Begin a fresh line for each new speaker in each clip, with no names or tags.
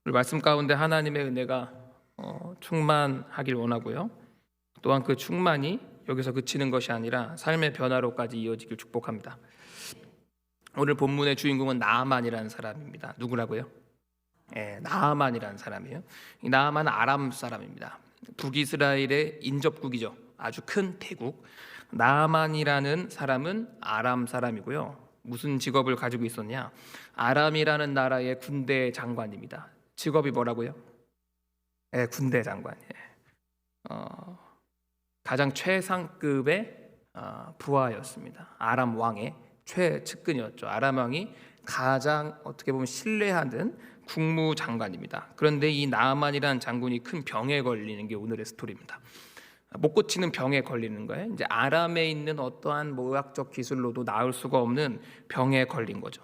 오늘 말씀 가운데 하나님의 은혜가 충만하길 원하고요. 또한 그 충만이 여기서 그치는 것이 아니라 삶의 변화로까지 이어지길 축복합니다. 오늘 본문의 주인공은 나아만이라는 사람입니다. 누구라고요? 나아만이라는 사람이에요. 이 나아만은 아람 사람입니다. 북이스라엘의 인접국이죠. 아주 큰 대국. 나아만이라는 사람은 아람 사람이고요. 무슨 직업을 가지고 있었냐? 아람이라는 나라의 군대 장관입니다. 직업이 뭐라고요? 군대 장관. 가장 최상급의 부하였습니다. 아람 왕의 최측근이었죠. 아람 왕이 가장 어떻게 보면 신뢰하는 국무장관입니다. 그런데 이 나아만이라는 장군이 큰 병에 걸리는 게 오늘의 스토리입니다. 못 고치는 병에 걸리는 거예요. 이제 아람에 있는 어떠한 의학적 기술로도 나을 수가 없는 병에 걸린 거죠.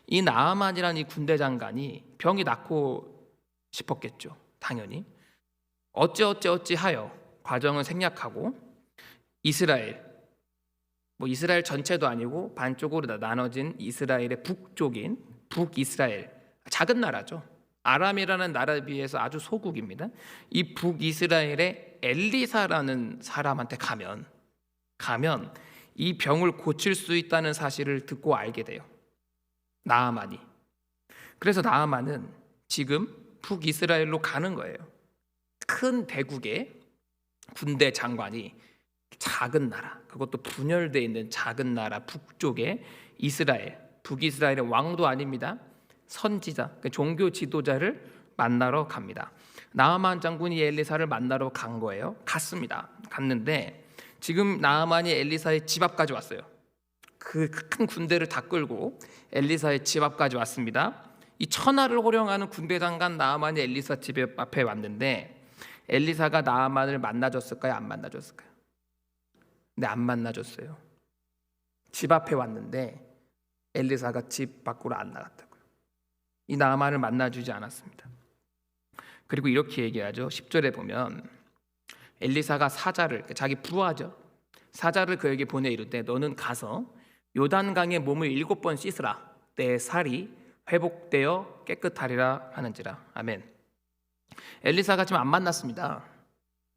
이 나아만이라는 이 군대 장관이 병이 낫고 싶었겠죠. 당연히 어찌하여 과정을 생략하고 이스라엘 전체도 아니고 반쪽으로 나눠진 이스라엘의 북쪽인 북이스라엘, 작은 나라죠. 아람이라는 나라에 비해서 아주 소국입니다. 이 북이스라엘의 엘리사라는 사람한테 가면 이 병을 고칠 수 있다는 사실을 듣고 알게 돼요. 나아만이. 그래서 나아만은 지금 북이스라엘로 가는 거예요. 큰 대국의 군대 장관이 작은 나라, 그것도 분열되어 있는 작은 나라 북쪽의 이스라엘, 북이스라엘의 왕도 아닙니다. 선지자, 종교 지도자를 만나러 갑니다. 나아만 장군이 엘리사를 만나러 간 거예요. 갔는데 지금 나아만이 엘리사의 집 앞까지 왔어요. 그 큰 군대를 다 끌고 엘리사의 집 앞까지 왔습니다. 이 천하를 호령하는 군대 장관 나아만이 엘리사 집 앞에 왔는데 엘리사가 나아만을 만나줬을까요? 안 만나줬을까요? 근데 안 만나줬어요. 집 앞에 왔는데 엘리사가 집 밖으로 안 나갔다고요. 이 나아만을 만나주지 않았습니다. 그리고 이렇게 얘기하죠. 10절에 보면 엘리사가 사자를, 자기 부하죠, 사자를 그에게 보내 이르되 너는 가서 요단강에 몸을 7번 씻으라. 내 살이 회복되어 깨끗하리라 하는지라. 아멘. 엘리사가 지금 안 만났습니다.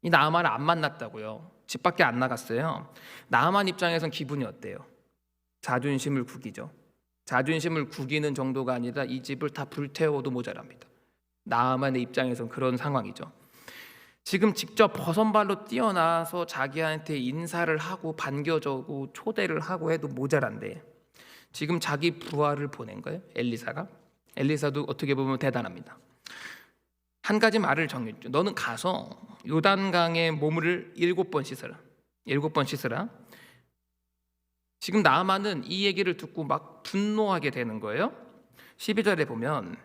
이 나아만을 안 만났다고요. 집 밖에 안 나갔어요. 나아만 입장에선 기분이 어때요? 자존심을 구기죠. 자존심을 구기는 정도가 아니라 이 집을 다 불태워도 모자랍니다. 나아만의 입장에선 그런 상황이죠. 지금 직접 버선발로 뛰어나서 자기한테 인사를 하고 반겨주고 초대를 하고 해도 모자란데 지금 자기 부하를 보낸 거예요. 엘리사도 어떻게 보면 대단합니다. 한 가지 말을 정했죠. 너는 가서 요단강에 몸을 7번 씻으라. 7번 씻으라. 지금 나아만은 이 얘기를 듣고 막 분노하게 되는 거예요. 12절에 보면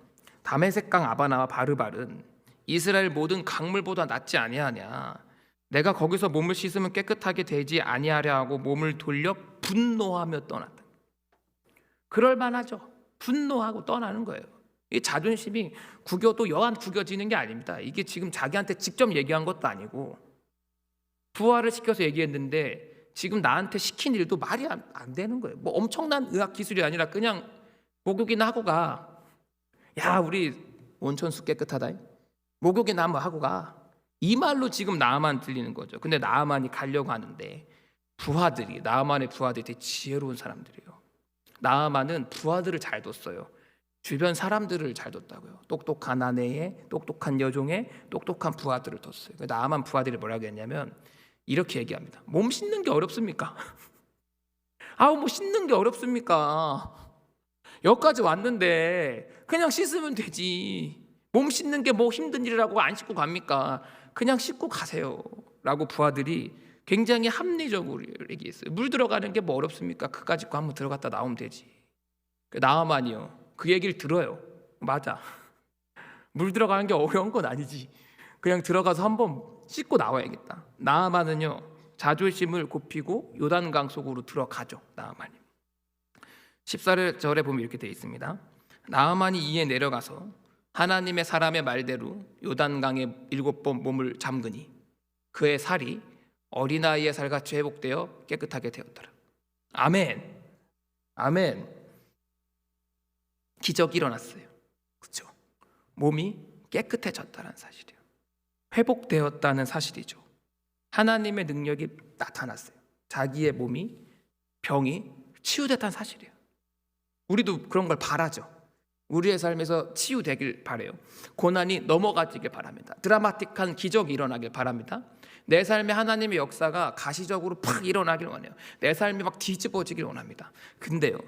다메섹강 아바나와 바르발은 이스라엘 모든 강물보다 낫지 아니하냐. 내가 거기서 몸을 씻으면 깨끗하게 되지 아니하려 하고 몸을 돌려 분노하며 떠났다. 그럴 만하죠. 분노하고 떠나는 거예요. 이 자존심이 구겨도 여한 구겨지는 게 아닙니다. 이게 지금 자기한테 직접 얘기한 것도 아니고 부하를 시켜서 얘기했는데 지금 나한테 시킨 일도 말이 안 되는 거예요. 뭐 엄청난 의학 기술이 아니라 그냥 목욕이나 하고 가. 야, 우리 온천수 깨끗하다. 목욕이나 한번 하고 가. 이 말로 지금 나아만 들리는 거죠. 근데 나아만이 가려고 하는데 나아만의 부하들이 되게 지혜로운 사람들이에요. 나아만은 부하들을 잘 뒀어요. 주변 사람들을 잘 뒀다고요. 똑똑한 아내의, 똑똑한 여종의, 똑똑한 부하들을 뒀어요. 나아만 부하들이 뭐라고 했냐면 이렇게 얘기합니다. 몸 씻는 게 어렵습니까? 뭐 씻는 게 어렵습니까? 여기까지 왔는데 그냥 씻으면 되지. 몸 씻는 게 뭐 힘든 일이라고 안 씻고 갑니까? 그냥 씻고 가세요 라고 부하들이 굉장히 합리적으로 얘기했어요. 물 들어가는 게 뭐 어렵습니까? 그까짓 거 한번 들어갔다 나오면 되지. 나아만이요, 그 얘기를 들어요. 맞아. 물 들어가는 게 어려운 건 아니지. 그냥 들어가서 한번 씻고 나와야겠다. 나아만은요, 자존심을 굽히고 요단강 속으로 들어가죠. 나아만이. 14절에 보면 이렇게 되어 있습니다. 나아만이 이에 내려가서 하나님의 사람의 말대로 요단강에 7번 몸을 잠그니 그의 살이 어린아이의 살같이 회복되어 깨끗하게 되었더라. 아멘. 아멘. 기적이 일어났어요. 그렇죠? 몸이 깨끗해졌다는 사실이에요. 회복되었다는 사실이죠. 하나님의 능력이 나타났어요. 자기의 몸이, 병이 치유됐다는 사실이에요. 우리도 그런 걸 바라죠. 우리의 삶에서 치유되길 바라요. 고난이 넘어가길 바랍니다. 드라마틱한 기적이 일어나길 바랍니다. 내 삶에 하나님의 역사가 가시적으로 팍 일어나길 원해요. 내 삶이 막 뒤집어지길 원합니다. 근데요,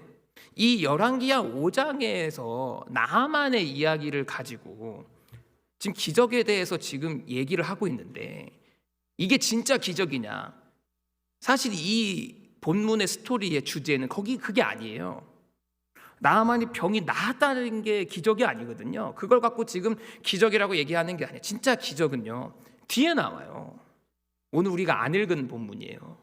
이 열왕기하 5장에서 나하만의 이야기를 가지고 지금 기적에 대해서 지금 얘기를 하고 있는데, 이게 진짜 기적이냐? 사실 이 본문의 스토리의 주제는 그게 아니에요. 나하만이 병이 나았다는 게 기적이 아니거든요. 그걸 갖고 지금 기적이라고 얘기하는 게 아니에요. 진짜 기적은요, 뒤에 나와요. 오늘 우리가 안 읽은 본문이에요.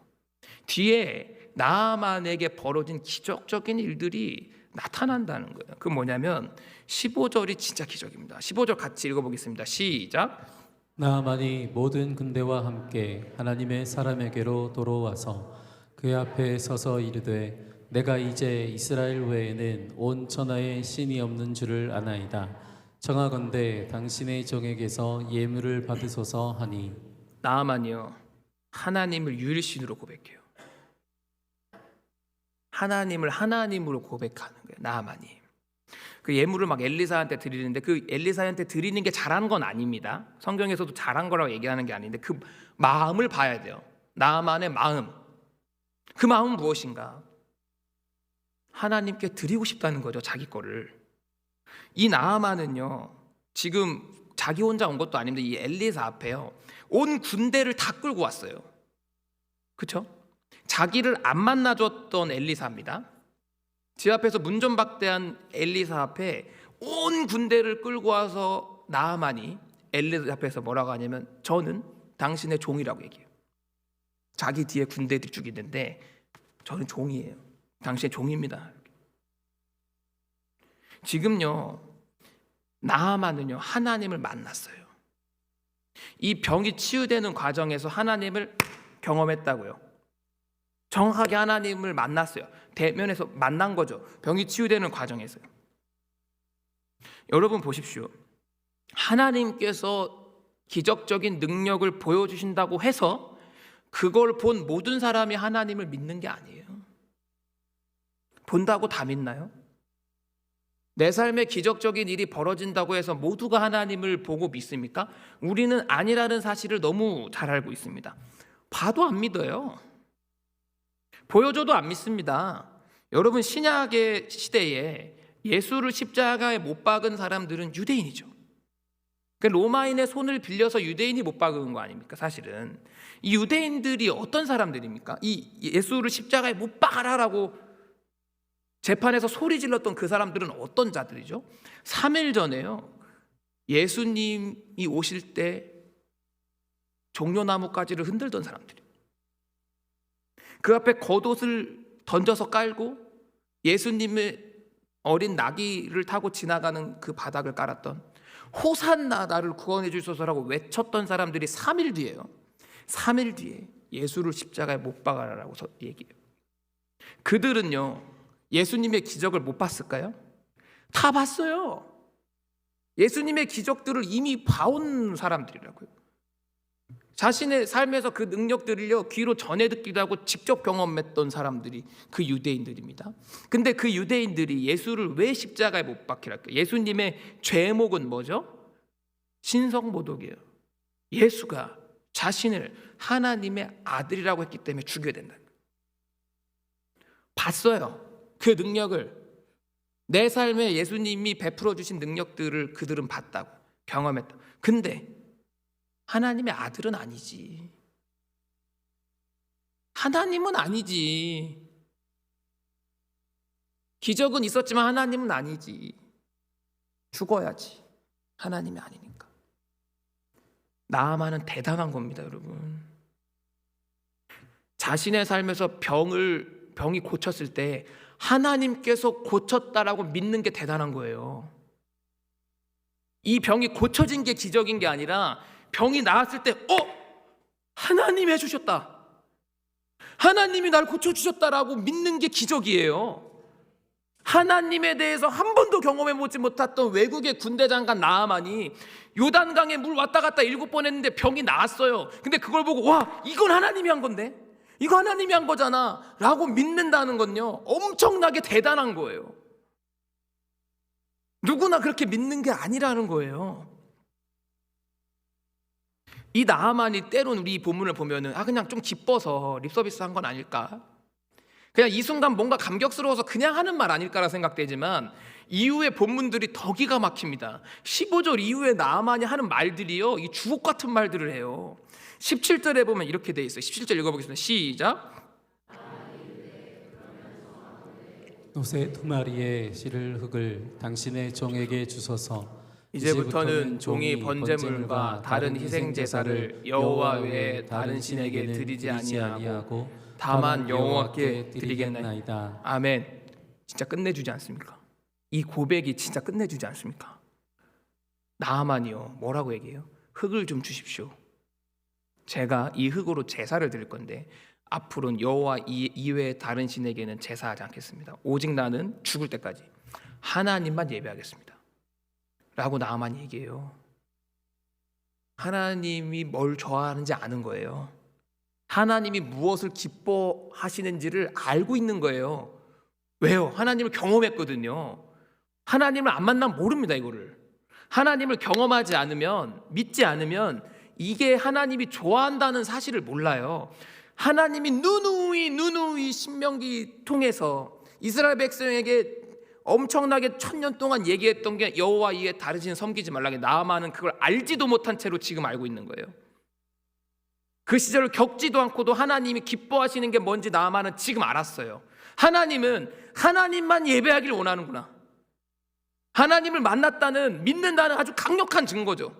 뒤에 나하만에게 벌어진 기적적인 일들이 나타난다는 거예요. 그 뭐냐면 15절이 진짜 기적입니다. 15절 같이 읽어보겠습니다. 시작.
나하만이 모든 군대와 함께 하나님의 사람에게로 돌아와서 그의 앞에 서서 이르되 내가 이제 이스라엘 외에는 온 천하에 신이 없는 줄을 아나이다. 청하건대 당신의 종에게서 예물을 받으소서 하니.
나하만이요, 하나님을 유일신으로 고백해요. 하나님을 하나님으로 고백하는 거예요. 나하만이 그 예물을 막 엘리사한테 드리는데, 그 엘리사한테 드리는 게 잘한 건 아닙니다. 성경에서도 잘한 거라고 얘기하는 게 아닌데, 그 마음을 봐야 돼요. 나하만의 마음. 그 마음은 무엇인가? 하나님께 드리고 싶다는 거죠, 자기 거를. 이 나하만은요, 지금 자기 혼자 온 것도 아닌데 이 엘리사 앞에요, 온 군대를 다 끌고 왔어요. 그렇죠? 자기를 안 만나줬던 엘리사입니다. 지 앞에서 문전박대한 엘리사 앞에 온 군대를 끌고 와서 나하만이 엘리사 앞에서 뭐라고 하냐면, 저는 당신의 종이라고 얘기해요. 자기 뒤에 군대들이 죽이는데 저는 종이에요. 당신의 종입니다. 지금요, 나하만은요, 하나님을 만났어요. 이 병이 치유되는 과정에서 하나님을 경험했다고요. 정확하게 하나님을 만났어요. 대면에서 만난 거죠. 병이 치유되는 과정에서요. 여러분 보십시오. 하나님께서 기적적인 능력을 보여주신다고 해서 그걸 본 모든 사람이 하나님을 믿는 게 아니에요. 본다고 다 믿나요? 내 삶에 기적적인 일이 벌어진다고 해서 모두가 하나님을 보고 믿습니까? 우리는 아니라는 사실을 너무 잘 알고 있습니다. 봐도 안 믿어요. 보여줘도 안 믿습니다. 여러분, 신약의 시대에 예수를 십자가에 못 박은 사람들은 유대인이죠. 로마인의 손을 빌려서 유대인이 못 박은 거 아닙니까? 사실은 이 유대인들이 어떤 사람들입니까? 이 예수를 십자가에 못 박아라라고 재판에서 소리 질렀던 그 사람들은 어떤 자들이죠? 3일 전에요, 예수님이 오실 때 종려나무가지를 흔들던 사람들이에요. 그 앞에 겉옷을 던져서 깔고 예수님의 어린 나귀를 타고 지나가는 그 바닥을 깔았던, 호산나 나를 구원해 주소서라고 외쳤던 사람들이 3일 뒤에요. 3일 뒤에 예수를 십자가에 못 박아라라고 얘기해요. 그들은요, 예수님의 기적을 못 봤을까요? 다 봤어요. 예수님의 기적들을 이미 봐온 사람들이라고요. 자신의 삶에서 그 능력들을요, 귀로 전해 듣기도 하고 직접 경험했던 사람들이 그 유대인들입니다. 근데 그 유대인들이 예수를 왜 십자가에 못 박히랄까요? 예수님의 죄목은 뭐죠? 신성모독이에요. 예수가 자신을 하나님의 아들이라고 했기 때문에 죽여야 된다. 봤어요. 그 능력을, 내 삶에 예수님이 베풀어 주신 능력들을 그들은 봤다고, 경험했다. 근데 하나님의 아들은 아니지. 하나님은 아니지. 기적은 있었지만 하나님은 아니지. 죽어야지. 하나님이 아니니까. 나아만은 대단한 겁니다, 여러분. 자신의 삶에서 병이 고쳤을 때 하나님께서 고쳤다라고 믿는 게 대단한 거예요. 이 병이 고쳐진 게 기적인 게 아니라, 병이 나았을 때 하나님이 해주셨다, 하나님이 날 고쳐주셨다라고 믿는 게 기적이에요. 하나님에 대해서 한 번도 경험해보지 못했던 외국의 군대 장관 나아만이 요단강에 물 왔다 갔다 7번 했는데 병이 나았어요. 근데 그걸 보고 와, 이건 하나님이 한 건데, 이거 하나님이 한 거잖아 라고 믿는다는 건요, 엄청나게 대단한 거예요. 누구나 그렇게 믿는 게 아니라는 거예요. 이 나아만이 때론 우리 이 본문을 보면은 그냥 좀 기뻐서 립서비스 한 건 아닐까, 그냥 이 순간 뭔가 감격스러워서 그냥 하는 말 아닐까라 생각되지만, 이후의 본문들이 더 기가 막힙니다. 15절 이후에 나아만이 하는 말들이요, 이 주옥 같은 말들을 해요. 17절에 보면 이렇게 돼 있어요. 17절 읽어보겠습니다. 시작.
노새 2마리의 실을 흙을 당신의 종에게 주소서.
이제부터는 종이 번제물과 다른 희생 제사를 여호와 외에 다른 신에게 드리지 아니하고 다만 여호와께 드리겠나이다. 아멘. 진짜 끝내주지 않습니까? 이 고백이 진짜 끝내주지 않습니까? 나아만이요, 뭐라고 얘기해요? 흙을 좀 주십시오. 제가 이 흙으로 제사를 드릴 건데 앞으로는 여호와 이외에 다른 신에게는 제사하지 않겠습니다. 오직 나는 죽을 때까지 하나님만 예배하겠습니다 라고 나아만이 얘기해요. 하나님이 뭘 좋아하는지 아는 거예요. 하나님이 무엇을 기뻐하시는지를 알고 있는 거예요. 왜요? 하나님을 경험했거든요. 하나님을 안 만나면 모릅니다. 이거를 하나님을 경험하지 않으면, 믿지 않으면 이게 하나님이 좋아한다는 사실을 몰라요. 하나님이 누누이 신명기 통해서 이스라엘 백성에게 엄청나게 1000년 동안 얘기했던 게 여호와 이에 다른 신 섬기지 말라. 나아만은 그걸 알지도 못한 채로 지금 알고 있는 거예요. 그 시절을 겪지도 않고도 하나님이 기뻐하시는 게 뭔지 나아만은 지금 알았어요. 하나님은 하나님만 예배하기를 원하는구나. 하나님을 만났다는, 믿는다는 아주 강력한 증거죠.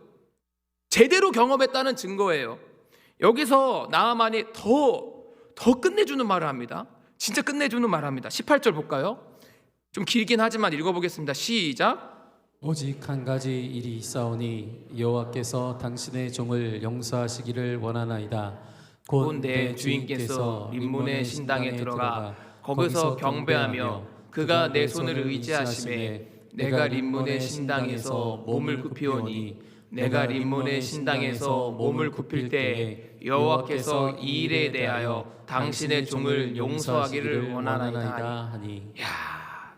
제대로 경험했다는 증거예요. 여기서 나아만이 더 끝내주는 말을 합니다. 진짜 끝내주는 말을 합니다. 18절 볼까요? 좀 길긴 하지만 읽어보겠습니다. 시작.
오직 한 가지 일이 있사오니 여호와께서 당신의 종을 용서하시기를 원하나이다. 곧 내 주인께서 림몬의 신당에 들어가 거기서 경배하며 그가 내 손을 의지하심에 내가 림몬의 신당에서 몸을 굽히오니 내가 림몬의 신당에서 몸을 굽힐 때에 여호와께서 이 일에 대하여 당신의 종을 용서하기를 원하나이다 하니.
야,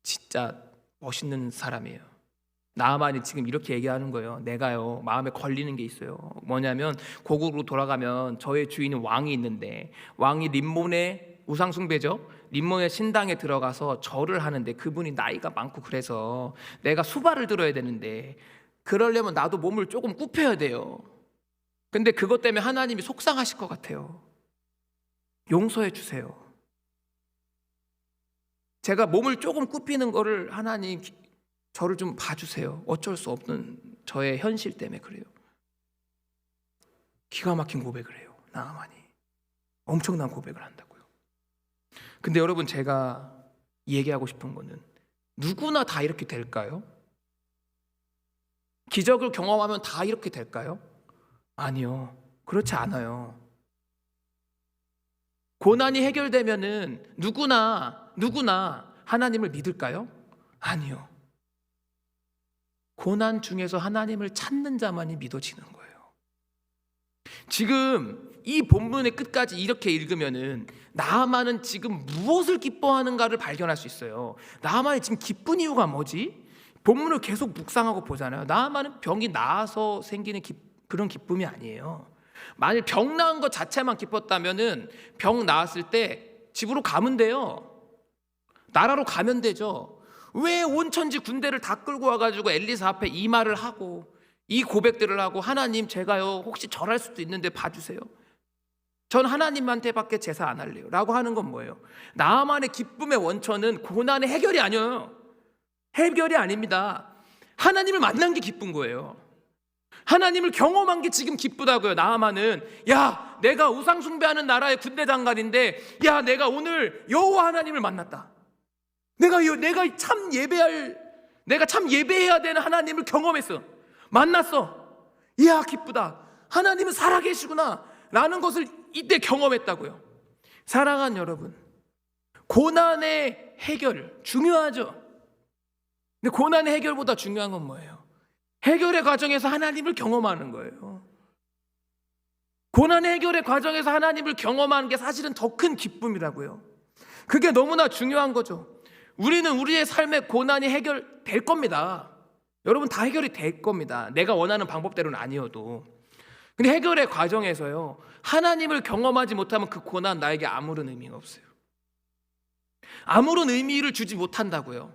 진짜 멋있는 사람이에요. 나아만이 지금 이렇게 얘기하는 거예요. 내가요, 마음에 걸리는 게 있어요. 뭐냐면 고국으로 돌아가면 저의 주인은 왕이 있는데, 왕이 림몬의 우상숭배죠, 림몬의 신당에 들어가서 절을 하는데 그분이 나이가 많고 그래서 내가 수발을 들어야 되는데 그러려면 나도 몸을 조금 굽혀야 돼요. 근데 그것 때문에 하나님이 속상하실 것 같아요. 용서해 주세요. 제가 몸을 조금 굽히는 거를 하나님 저를 좀 봐주세요. 어쩔 수 없는 저의 현실 때문에 그래요. 기가 막힌 고백을 해요. 나아만이 엄청난 고백을 한다고요. 근데 여러분, 제가 얘기하고 싶은 거는 누구나 다 이렇게 될까요? 기적을 경험하면 다 이렇게 될까요? 아니요, 그렇지 않아요. 고난이 해결되면은 누구나 하나님을 믿을까요? 아니요. 고난 중에서 하나님을 찾는 자만이 믿어지는 거예요. 지금 이 본문의 끝까지 이렇게 읽으면은 나아만은 지금 무엇을 기뻐하는가를 발견할 수 있어요. 나아만이 지금 기쁜 이유가 뭐지? 본문을 계속 묵상하고 보잖아요. 나아만은 병이 나아서 생기는 그런 기쁨이 아니에요. 만일 병 나은 것 자체만 기뻤다면은 병 나았을 때 집으로 가면 돼요. 나라로 가면 되죠. 왜 온천지 군대를 다 끌고 와가지고 엘리사 앞에 이 말을 하고 이 고백들을 하고, 하나님 제가요 혹시 절할 수도 있는데 봐주세요. 전 하나님한테밖에 제사 안 할래요 라고 하는 건 뭐예요? 나아만의 기쁨의 원천은 고난의 해결이 아니에요. 해결이 아닙니다. 하나님을 만난 게 기쁜 거예요. 하나님을 경험한 게 지금 기쁘다고요. 나아만은, 야, 내가 우상 숭배하는 나라의 군대 장관인데, 야, 내가 오늘 여호와 하나님을 만났다. 내가 참 예배해야 되는 하나님을 경험했어. 만났어. 이야, 기쁘다. 하나님은 살아계시구나 라는 것을 이때 경험했다고요. 사랑하는 여러분, 고난의 해결 중요하죠. 근데 고난의 해결보다 중요한 건 뭐예요? 해결의 과정에서 하나님을 경험하는 거예요. 고난의 해결의 과정에서 하나님을 경험하는 게 사실은 더 큰 기쁨이라고요. 그게 너무나 중요한 거죠. 우리는 우리의 삶의 고난이 해결될 겁니다. 여러분, 다 해결이 될 겁니다. 내가 원하는 방법대로는 아니어도. 근데 해결의 과정에서요, 하나님을 경험하지 못하면 그 고난 나에게 아무런 의미가 없어요. 아무런 의미를 주지 못한다고요.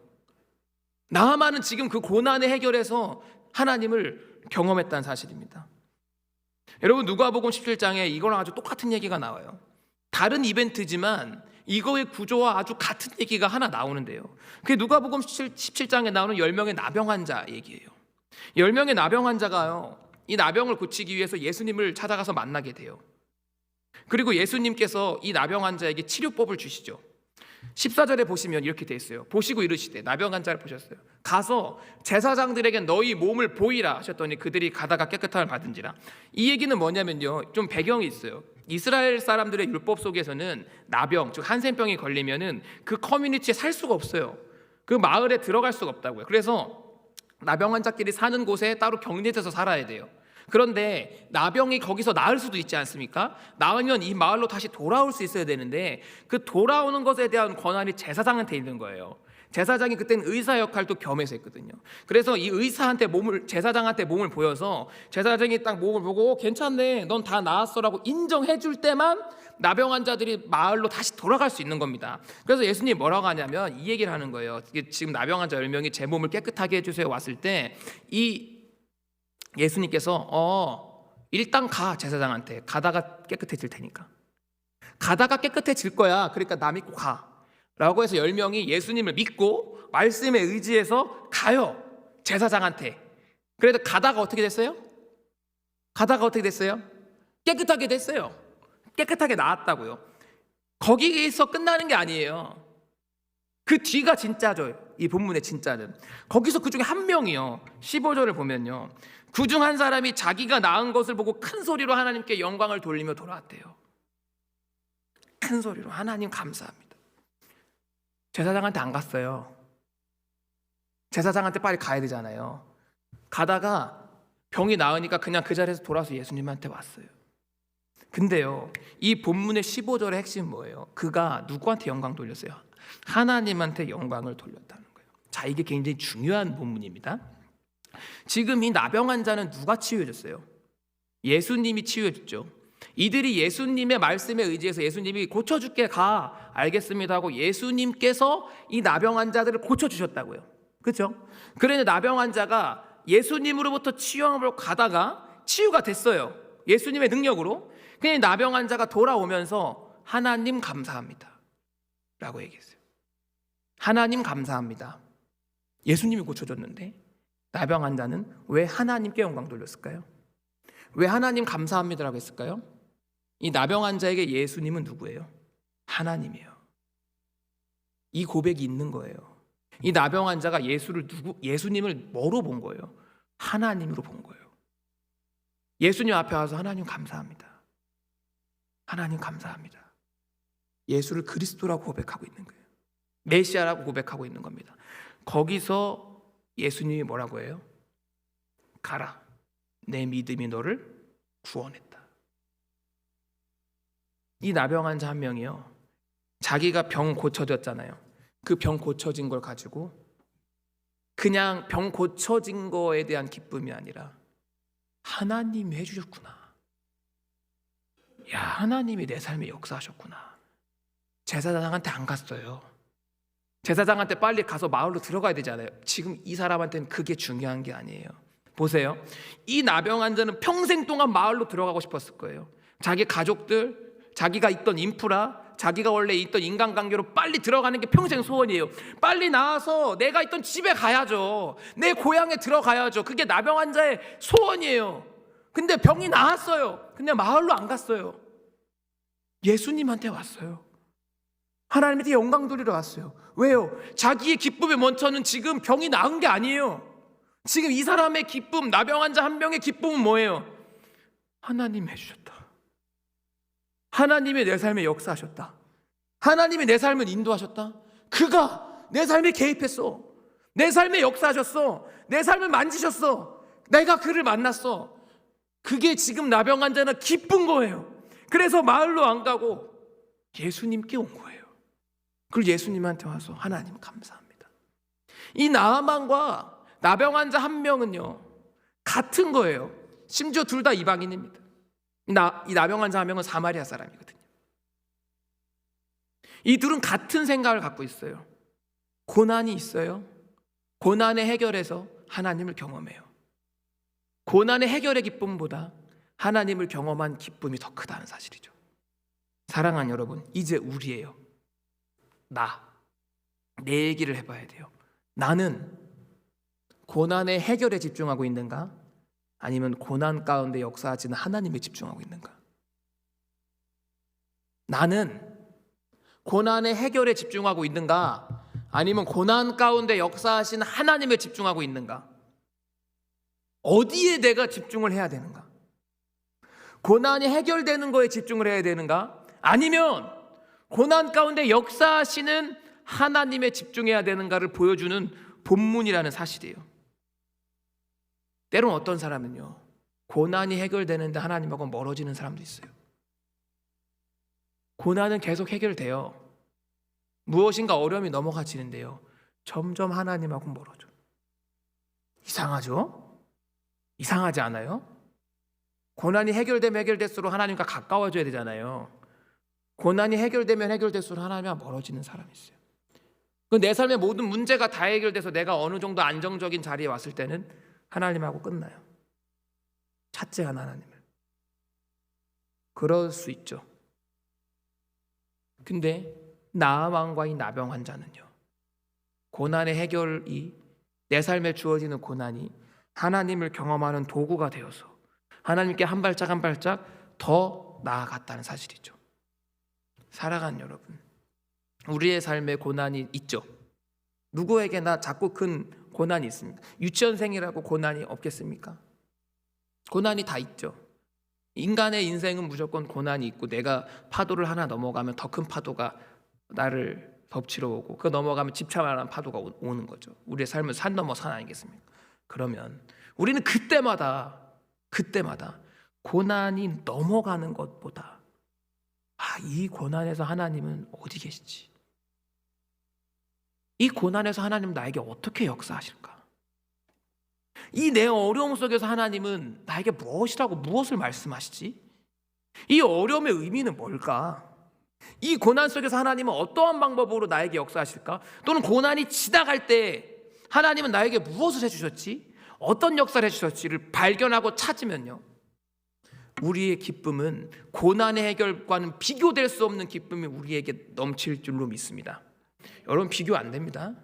나아만은 지금 그 고난의 해결에서 하나님을 경험했다는 사실입니다. 여러분, 누가복음 17장에 이거랑 아주 똑같은 얘기가 나와요. 다른 이벤트지만 이거의 구조와 아주 같은 얘기가 하나 나오는데요. 그게 누가복음 17장에 나오는 10명의 나병 환자 얘기예요. 10명의 나병 환자가요, 이 나병을 고치기 위해서 예수님을 찾아가서 만나게 돼요. 그리고 예수님께서 이 나병 환자에게 치료법을 주시죠. 14절에 보시면 이렇게 돼 있어요. 보시고 이르시되, 나병 환자를 보셨어요. 가서 제사장들에게 너희 몸을 보이라 하셨더니 그들이 가다가 깨끗함을 받은지라. 이 얘기는 뭐냐면요, 좀 배경이 있어요. 이스라엘 사람들의 율법 속에서는 나병, 즉 한센병이 걸리면은 그 커뮤니티에 살 수가 없어요. 그 마을에 들어갈 수가 없다고요. 그래서 나병 환자끼리 사는 곳에 따로 격리돼서 살아야 돼요. 그런데 나병이 거기서 나을 수도 있지 않습니까? 나으면 이 마을로 다시 돌아올 수 있어야 되는데 그 돌아오는 것에 대한 권한이 제사장한테 있는 거예요. 제사장이 그때는 의사 역할도 겸해서 했거든요. 그래서 이 의사한테 제사장한테 몸을 보여서 제사장이 딱 몸을 보고 괜찮네, 넌 다 나았어라고 인정해 줄 때만 나병 환자들이 마을로 다시 돌아갈 수 있는 겁니다. 그래서 예수님이 뭐라고 하냐면 이 얘기를 하는 거예요. 지금 나병 환자 10명이 제 몸을 깨끗하게 해주세요 왔을 때 이 예수님께서 일단 가, 제사장한테. 가다가 깨끗해질 테니까. 가다가 깨끗해질 거야. 그러니까 나 믿고 가 라고 해서 10명이 예수님을 믿고 말씀에 의지해서 가요, 제사장한테. 그래도 가다가 어떻게 됐어요? 가다가 어떻게 됐어요? 깨끗하게 됐어요. 깨끗하게 나았다고요. 거기에서 끝나는 게 아니에요. 그 뒤가 진짜죠. 이 본문의 진짜는. 거기서 그 중에 한 명이요, 15절을 보면요, 그 중 한 사람이 자기가 나은 것을 보고 큰 소리로 하나님께 영광을 돌리며 돌아왔대요. 큰 소리로 하나님 감사합니다. 제사장한테 안 갔어요. 제사장한테 빨리 가야 되잖아요. 가다가 병이 나으니까 그냥 그 자리에서 돌아서 예수님한테 왔어요. 근데요, 이 본문의 15절의 핵심은 뭐예요? 그가 누구한테 영광 돌렸어요? 하나님한테 영광을 돌렸다는 거예요. 자, 이게 굉장히 중요한 본문입니다. 지금 이 나병 환자는 누가 치유해줬어요? 예수님이 치유해줬죠. 이들이 예수님의 말씀에 의지해서 예수님이 고쳐줄게, 가, 알겠습니다 하고 예수님께서 이 나병 환자들을 고쳐주셨다고요. 그렇죠? 그런데 나병 환자가 예수님으로부터 치유함으로 가다가 치유가 됐어요. 예수님의 능력으로. 그냥 나병 환자가 돌아오면서 하나님 감사합니다 라고 얘기했어요. 하나님 감사합니다. 예수님이 고쳐줬는데 나병 환자는 왜 하나님께 영광 돌렸을까요? 왜 하나님 감사합니다라고 했을까요? 이 나병 환자에게 예수님은 누구예요? 하나님이에요. 이 고백이 있는 거예요. 이 나병 환자가 예수님을 뭐로 본 거예요? 하나님으로 본 거예요. 예수님 앞에 와서 하나님 감사합니다. 하나님 감사합니다. 예수를 그리스도라고 고백하고 있는 거예요. 메시아라고 고백하고 있는 겁니다. 거기서 예수님이 뭐라고 해요? 가라, 내 믿음이 너를 구원했다. 이 나병 환자 한 명이요, 자기가 병 고쳐졌잖아요. 그 병 고쳐진 걸 가지고 그냥 병 고쳐진 거에 대한 기쁨이 아니라 하나님이 해주셨구나, 야, 하나님이 내 삶에 역사하셨구나. 제사장한테 안 갔어요. 제사장한테 빨리 가서 마을로 들어가야 되잖아요. 지금 이 사람한테는 그게 중요한 게 아니에요. 보세요, 이 나병 환자는 평생 동안 마을로 들어가고 싶었을 거예요. 자기 가족들, 자기가 있던 인프라, 자기가 원래 있던 인간관계로 빨리 들어가는 게 평생 소원이에요. 빨리 나와서 내가 있던 집에 가야죠. 내 고향에 들어가야죠. 그게 나병 환자의 소원이에요. 근데 병이 나았어요. 근데 마을로 안 갔어요. 예수님한테 왔어요. 하나님한테 영광 돌리러 왔어요. 왜요? 자기의 기쁨의 원천은 지금 병이 나은 게 아니에요. 지금 이 사람의 기쁨, 나병 환자 한 명의 기쁨은 뭐예요? 하나님 해주셨다. 하나님이 내 삶에 역사하셨다. 하나님이 내 삶을 인도하셨다. 그가 내 삶에 개입했어. 내 삶에 역사하셨어. 내 삶을 만지셨어. 내가 그를 만났어. 그게 지금 나병 환자는 기쁜 거예요. 그래서 마을로 안 가고 예수님께 온 거예요. 그리고 예수님한테 와서 하나님 감사합니다. 이 나아만과 나병 환자 한 명은요 같은 거예요. 심지어 둘 다 이방인입니다. 이 나병 환자 한 명은 사마리아 사람이거든요. 이 둘은 같은 생각을 갖고 있어요. 고난이 있어요. 고난의 해결에서 하나님을 경험해요. 고난의 해결의 기쁨보다 하나님을 경험한 기쁨이 더 크다는 사실이죠. 사랑하는 여러분, 이제 우리예요. 내 얘기를 해봐야 돼요. 나는 고난의 해결에 집중하고 있는가? 아니면 고난 가운데 역사하시는 하나님에 집중하고 있는가? 나는 고난의 해결에 집중하고 있는가? 아니면 고난 가운데 역사하시는 하나님에 집중하고 있는가? 어디에 내가 집중을 해야 되는가? 고난이 해결되는 거에 집중을 해야 되는가? 아니면 고난 가운데 역사하시는 하나님에 집중해야 되는가를 보여주는 본문이라는 사실이에요. 때론 어떤 사람은요, 고난이 해결되는데 하나님하고 멀어지는 사람도 있어요. 고난은 계속 해결돼요. 무엇인가 어려움이 넘어가지는데요, 점점 하나님하고 멀어져. 이상하죠? 이상하지 않아요? 고난이 해결되면 해결될수록 하나님과 가까워져야 되잖아요. 고난이 해결되면 해결될수록 하나님과 멀어지는 사람이 있어요. 내 삶의 모든 문제가 다 해결돼서 내가 어느 정도 안정적인 자리에 왔을 때는 하나님하고 끝나요. 찾지 않아 하나님을. 그럴 수 있죠. 근데 나아만과 이 나병 환자는요, 고난의 해결이, 내 삶에 주어지는 고난이 하나님을 경험하는 도구가 되어서 하나님께 한 발짝 한 발짝 더 나아갔다는 사실이죠. 사랑하는 여러분, 우리의 삶에 고난이 있죠. 누구에게나 작고 큰 고난이 있습니다. 유치원생이라고 고난이 없겠습니까? 고난이 다 있죠. 인간의 인생은 무조건 고난이 있고, 내가 파도를 하나 넘어가면 더 큰 파도가 나를 덮치러 오고, 그 넘어가면 집차만한 파도가 오는 거죠. 우리의 삶은 산 넘어 산 아니겠습니까? 그러면 우리는 그때마다 고난이 넘어가는 것보다 이 고난에서 하나님은 어디 계시지? 이 고난에서 하나님은 나에게 어떻게 역사하실까? 이 내 어려움 속에서 하나님은 나에게 무엇을 말씀하시지? 이 어려움의 의미는 뭘까? 이 고난 속에서 하나님은 어떠한 방법으로 나에게 역사하실까? 또는 고난이 지나갈 때 하나님은 나에게 무엇을 해주셨지? 어떤 역사를 해주셨지를 발견하고 찾으면요, 우리의 기쁨은 고난의 해결과는 비교될 수 없는 기쁨이 우리에게 넘칠 줄로 믿습니다. 여러분, 비교 안 됩니다.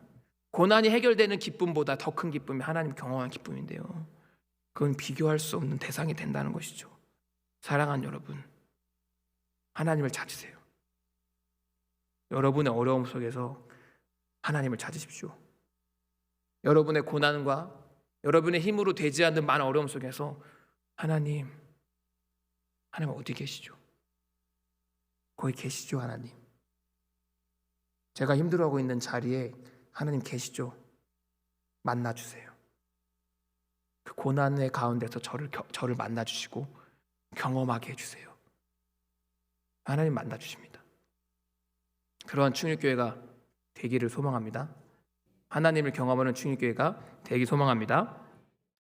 고난이 해결되는 기쁨보다 더 큰 기쁨이 하나님 경험한 기쁨인데요, 그건 비교할 수 없는 대상이 된다는 것이죠. 사랑하는 여러분, 하나님을 찾으세요. 여러분의 어려움 속에서 하나님을 찾으십시오. 여러분의 고난과 여러분의 힘으로 되지 않는 많은 어려움 속에서 하나님 어디 계시죠? 거기 계시죠? 하나님, 제가 힘들어하고 있는 자리에 하나님 계시죠? 만나주세요. 그 고난의 가운데서 저를 만나주시고 경험하게 해주세요. 하나님 만나주십니다. 그러한 충일교회가 되기를 소망합니다. 하나님을 경험하는 충일교회가 되기 소망합니다.